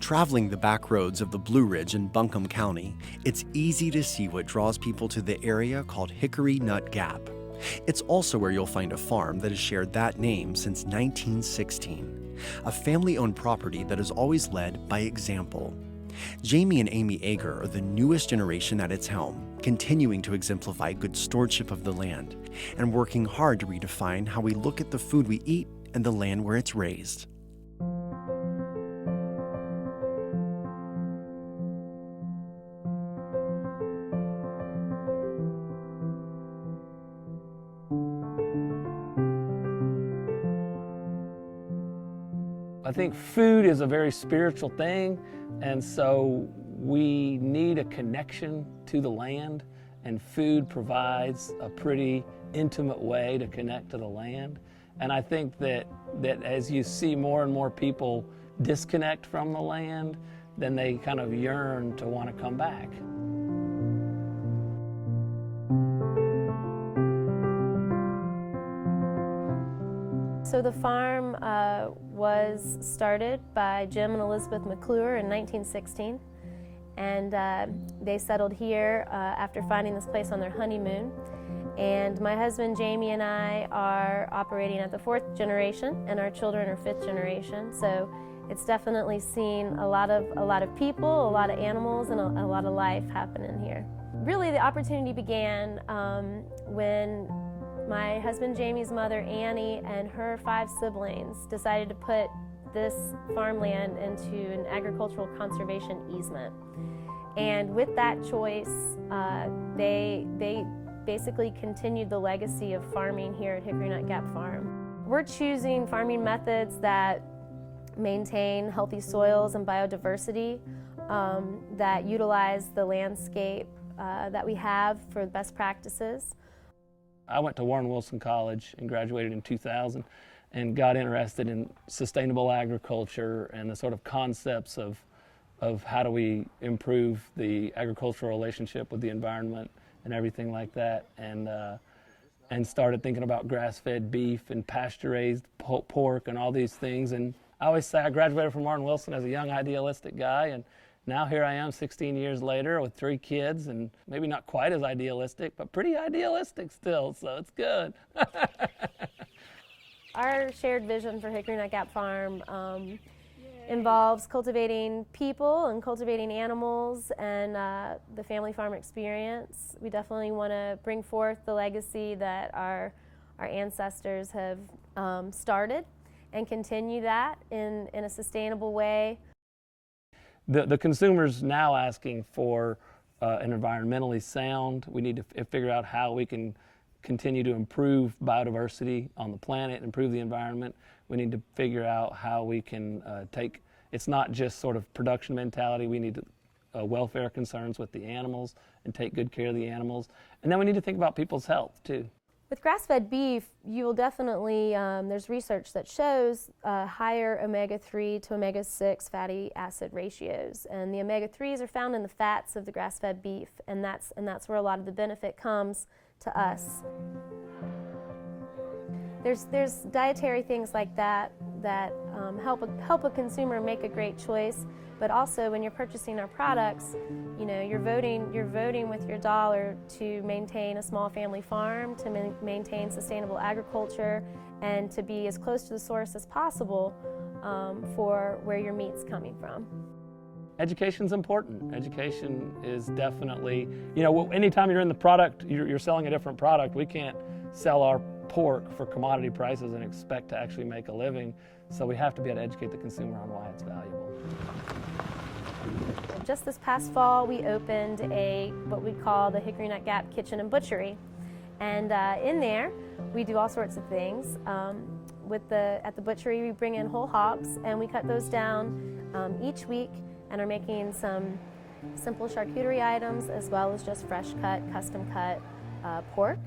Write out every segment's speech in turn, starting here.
Traveling the back roads of the Blue Ridge in Buncombe County, it's easy to see what draws people to the area called Hickory Nut Gap. It's also where you'll find a farm that has shared that name since 1916, a family-owned property that has always led by example. Jamie and Amy Ager are the newest generation at its helm, continuing to exemplify good stewardship of the land and working hard to redefine how we look at the food we eat and the land where it's raised. I think food is a very spiritual thing, and so we need a connection to the land, and food provides a pretty intimate way to connect to the land. And I think that as you see more and more people disconnect from the land, then they kind of yearn to want to come back. So the farm was started by Jim and Elizabeth McClure in 1916, and they settled here after finding this place on their honeymoon. And my husband Jamie and I are operating at the 4th generation, and our children are 5th generation. So it's definitely seen a lot of people, a lot of animals, and a lot of life happening here. Really, the opportunity began when my husband Jamie's mother, Annie, and her 5 siblings decided to put this farmland into an agricultural conservation easement. And with that choice, they basically continued the legacy of farming here at Hickory Nut Gap Farm. We're choosing farming methods that maintain healthy soils and biodiversity, that utilize the landscape that we have for best practices. I went to Warren Wilson College and graduated in 2000 and got interested in sustainable agriculture and the sort of concepts of how do we improve the agricultural relationship with the environment and everything like that, and started thinking about grass-fed beef and pasture-raised pork and all these things. And I always say I graduated from Warren Wilson as a young idealistic guy, and now here I am 16 years later with 3 kids, and maybe not quite as idealistic, but pretty idealistic still, so it's good. Our shared vision for Hickory Nut Gap Farm involves cultivating people and cultivating animals and the family farm experience. We definitely want to bring forth the legacy that our ancestors have started and continue that in a sustainable way. The consumer's now asking for an environmentally sound. We need to figure out how we can continue to improve biodiversity on the planet, improve the environment. We need to figure out how we can it's not just sort of production mentality. We need welfare concerns with the animals and take good care of the animals. And then we need to think about people's health too. With grass-fed beef, you will definitely, there's research that shows higher omega-3 to omega-6 fatty acid ratios. And the omega-3s are found in the fats of the grass-fed beef, and that's where a lot of the benefit comes to us. There's dietary things like that help a consumer make a great choice. But also, when you're purchasing our products, you know, you're voting with your dollar to maintain a small family farm, to maintain sustainable agriculture, and to be as close to the source as possible for where your meat's coming from. Education's important. Education is definitely, you know, anytime you're in the product, you're selling a different product. We can't sell our pork for commodity prices and expect to actually make a living. So we have to be able to educate the consumer on why it's valuable. Just this past fall, we opened what we call the Hickory Nut Gap Kitchen and Butchery. And in there, we do all sorts of things. At the butchery, we bring in whole hogs, and we cut those down each week and are making some simple charcuterie items as well as just fresh cut, custom cut pork.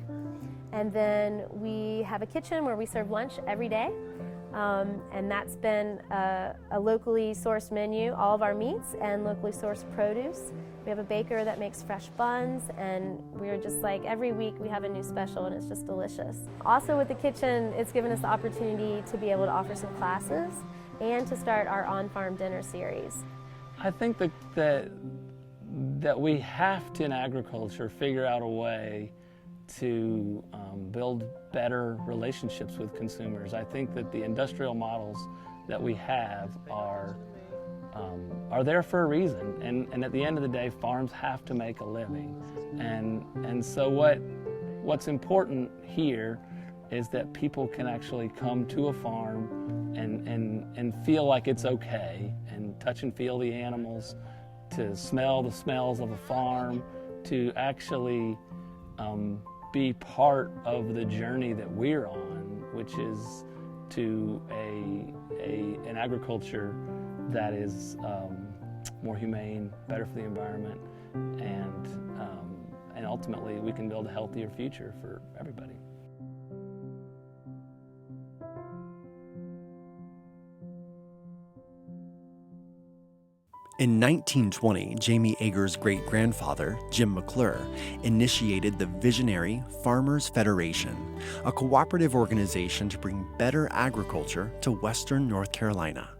And then we have a kitchen where we serve lunch every day. And that's been a locally sourced menu, all of our meats and locally sourced produce. We have a baker that makes fresh buns, and we're just like, every week we have a new special, and it's just delicious. Also with the kitchen, it's given us the opportunity to be able to offer some classes and to start our on-farm dinner series. I think that we have to, in agriculture, figure out a way to build better relationships with consumers. I think that the industrial models that we have are there for a reason, and at the end of the day, farms have to make a living, and so what's important here is that people can actually come to a farm and feel like it's okay, and touch and feel the animals, to smell the smells of a farm, to actually be part of the journey that we're on, which is to an agriculture that is more humane, better for the environment, and ultimately we can build a healthier future for everybody. In 1920, Jamie Ager's great-grandfather, Jim McClure, initiated the visionary Farmers Federation, a cooperative organization to bring better agriculture to Western North Carolina.